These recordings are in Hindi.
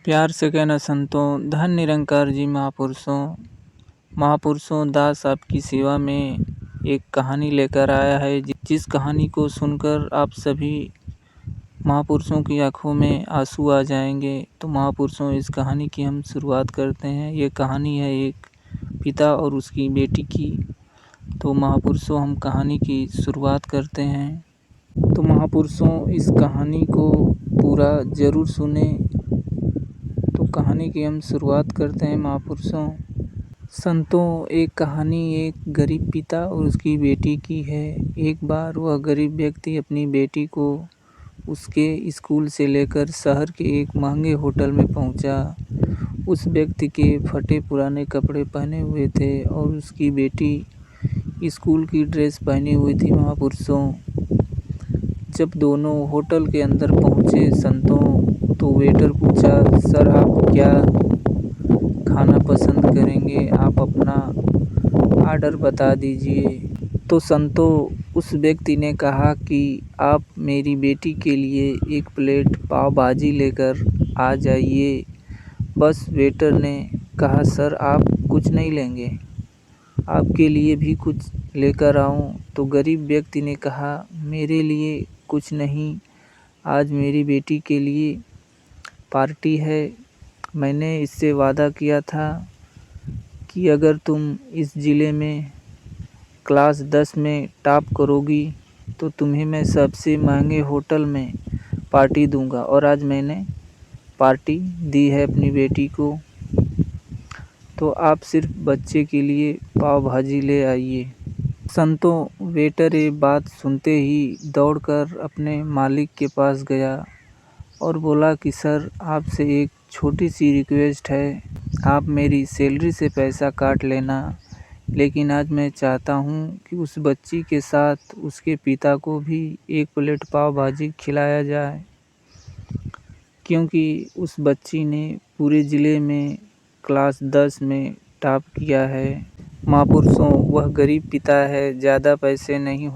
प्यार से कहना संतों, धन निरंकार जी महापुरुषों दास आपकी सेवा में एक कहानी लेकर आया है। जिस कहानी को सुनकर आप सभी महापुरुषों की आंखों में आंसू आ जाएंगे। तो महापुरुषों, इस कहानी की हम शुरुआत करते हैं। ये कहानी है एक पिता और उसकी बेटी की। तो महापुरुषों, हम कहानी की शुरुआत करते हैं। तो महापुरुषों, इस कहानी को पूरा ज़रूर सुने। तो कहानी की हम शुरुआत करते हैं महापुरुषों। संतों, एक कहानी एक गरीब पिता और उसकी बेटी की है। एक बार वह गरीब व्यक्ति अपनी बेटी को उसके स्कूल से लेकर शहर के एक महंगे होटल में पहुंचा। उस व्यक्ति के फटे पुराने कपड़े पहने हुए थे और उसकी बेटी स्कूल की ड्रेस पहनी हुई थी। महापुरुषों, जब दोनों होटल के अंदर पहुंचे संतों, तो वेटर पूछा, सर आप क्या खाना पसंद करेंगे? आप अपना ऑर्डर बता दीजिए। तो संतों, उस व्यक्ति ने कहा कि आप मेरी बेटी के लिए एक प्लेट पाव भाजी लेकर आ जाइए। बस वेटर ने कहा, सर आप कुछ नहीं लेंगे? आपके लिए भी कुछ लेकर आऊं? तो गरीब व्यक्ति ने कहा, मेरे लिए कुछ नहीं, आज मेरी बेटी के लिए पार्टी है। मैंने इससे वादा किया था कि अगर तुम इस ज़िले में क्लास 10 में टॉप करोगी तो तुम्हें मैं सबसे महंगे होटल में पार्टी दूंगा। और आज मैंने पार्टी दी है अपनी बेटी को। तो आप सिर्फ बच्चे के लिए पाव भाजी ले आइए। संतों, वेटर ये बात सुनते ही दौड़कर अपने मालिक के पास गया और बोला कि सर, आपसे एक छोटी सी रिक्वेस्ट है। आप मेरी सैलरी से पैसा काट लेना, लेकिन आज मैं चाहता हूँ कि उस बच्ची के साथ उसके पिता को भी एक प्लेट पाव भाजी खिलाया जाए, क्योंकि उस बच्ची ने पूरे ज़िले में क्लास 10 में टॉप किया है। महापुरुषों, वह गरीब पिता है, ज़्यादा पैसे नहीं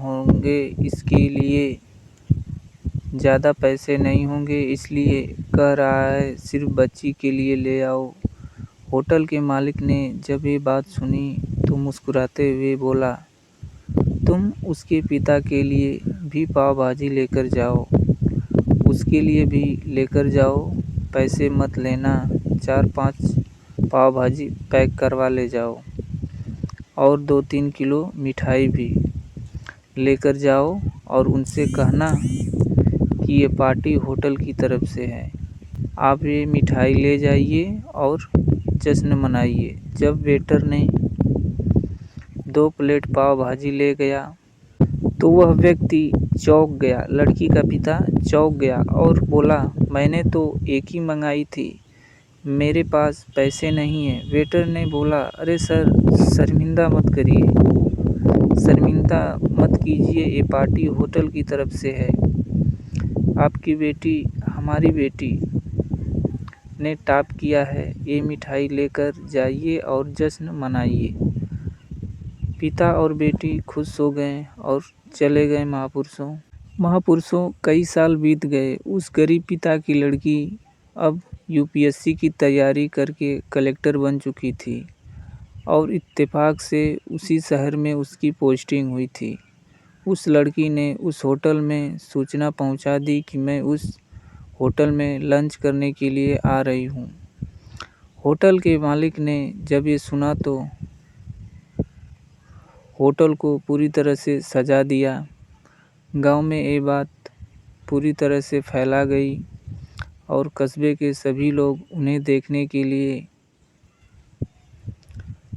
होंगे इसलिए कह रहा है सिर्फ बच्ची के लिए ले आओ। होटल के मालिक ने जब ये बात सुनी तो मुस्कुराते हुए बोला, तुम उसके पिता के लिए भी पाव भाजी लेकर जाओ, उसके लिए भी लेकर जाओ, पैसे मत लेना। 4-5 पाव भाजी पैक करवा ले जाओ और 2-3 किलो मिठाई भी लेकर जाओ और उनसे कहना कि ये पार्टी होटल की तरफ से है। आप ये मिठाई ले जाइए और जश्न मनाइए। जब वेटर ने 2 प्लेट पाव भाजी ले गया तो वह व्यक्ति चौंक गया। लड़की का पिता चौंक गया और बोला, मैंने तो एक ही मंगाई थी, मेरे पास पैसे नहीं हैं। वेटर ने बोला, अरे सर, शर्मिंदा मत कीजिए, ये पार्टी होटल की तरफ से है। आपकी बेटी हमारी बेटी ने टॉप किया है, ये मिठाई लेकर जाइए और जश्न मनाइए। पिता और बेटी खुश हो गए और चले गए। महापुरुषों, कई साल बीत गए। उस गरीब पिता की लड़की अब यूपीएससी की तैयारी करके कलेक्टर बन चुकी थी और इत्तेफाक से उसी शहर में उसकी पोस्टिंग हुई थी। उस लड़की ने उस होटल में सूचना पहुंचा दी कि मैं उस होटल में लंच करने के लिए आ रही हूं। होटल के मालिक ने जब ये सुना तो होटल को पूरी तरह से सजा दिया। गांव में ये बात पूरी तरह से फैला गई और कस्बे के सभी लोग उन्हें देखने के लिए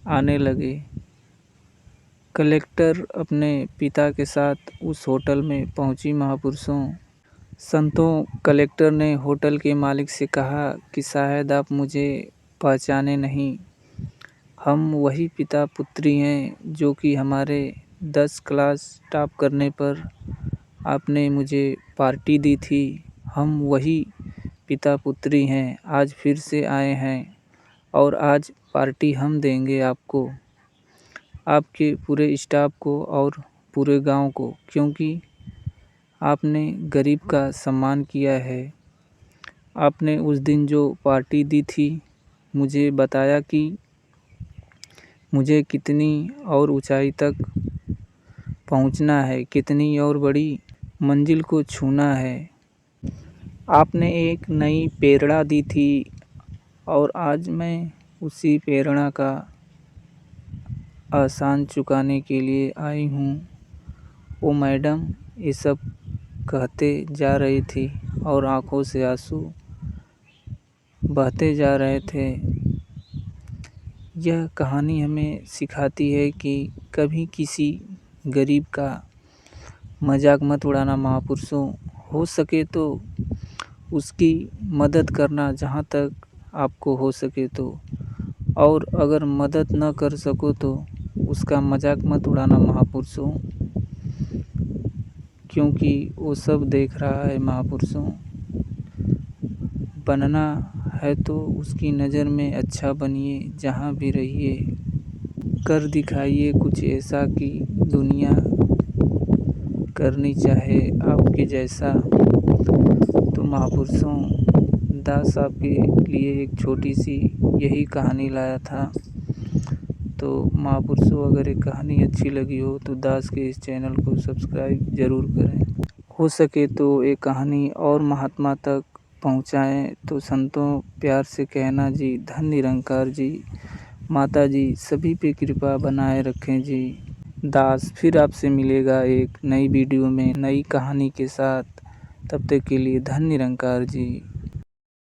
आने लगे। कलेक्टर अपने पिता के साथ उस होटल में पहुंची। महापुरुषों, संतों, कलेक्टर ने होटल के मालिक से कहा कि शायद आप मुझे पहचाने नहीं, हम वही पिता पुत्री हैं जो कि हमारे 10 क्लास टॉप करने पर आपने मुझे पार्टी दी थी। हम वही पिता पुत्री हैं, आज फिर से आए हैं और आज पार्टी हम देंगे आपको, आपके पूरे स्टाफ को और पूरे गांव को, क्योंकि आपने गरीब का सम्मान किया है आपने उस दिन जो पार्टी दी थी, मुझे बताया कि मुझे कितनी और ऊंचाई तक पहुंचना है, कितनी और बड़ी मंजिल को छूना है। आपने एक नई प्रेरणा दी थी और आज मैं उसी प्रेरणा का एहसान चुकाने के लिए आई हूँ। वो मैडम ये सब कहते जा रही थी और आंखों से आंसू बहते जा रहे थे। यह कहानी हमें सिखाती है कि कभी किसी गरीब का मजाक मत उड़ाना महापुरुषों। हो सके तो उसकी मदद करना जहाँ तक आपको हो सके तो, और अगर मदद न कर सको तो उसका मजाक मत उड़ाना महापुरुषों, क्योंकि वो सब देख रहा है महापुरुषों। बनना है तो उसकी नज़र में अच्छा बनिए, जहाँ भी रहिए। कर दिखाइए कुछ ऐसा कि दुनिया करनी चाहे आपके जैसा। तो महापुरुषों, दास आपके लिए एक छोटी सी यही कहानी लाया था। तो महापुरुषों, अगर ये कहानी अच्छी लगी हो तो दास के इस चैनल को सब्सक्राइब ज़रूर करें। हो सके तो ये कहानी और महात्मा तक पहुँचाएँ। तो संतों प्यार से कहना जी, धन निरंकार जी, माता जी सभी पे कृपा बनाए रखें जी। दास फिर आपसे मिलेगा एक नई वीडियो में नई कहानी के साथ। तब तक के लिए धन निरंकार जी।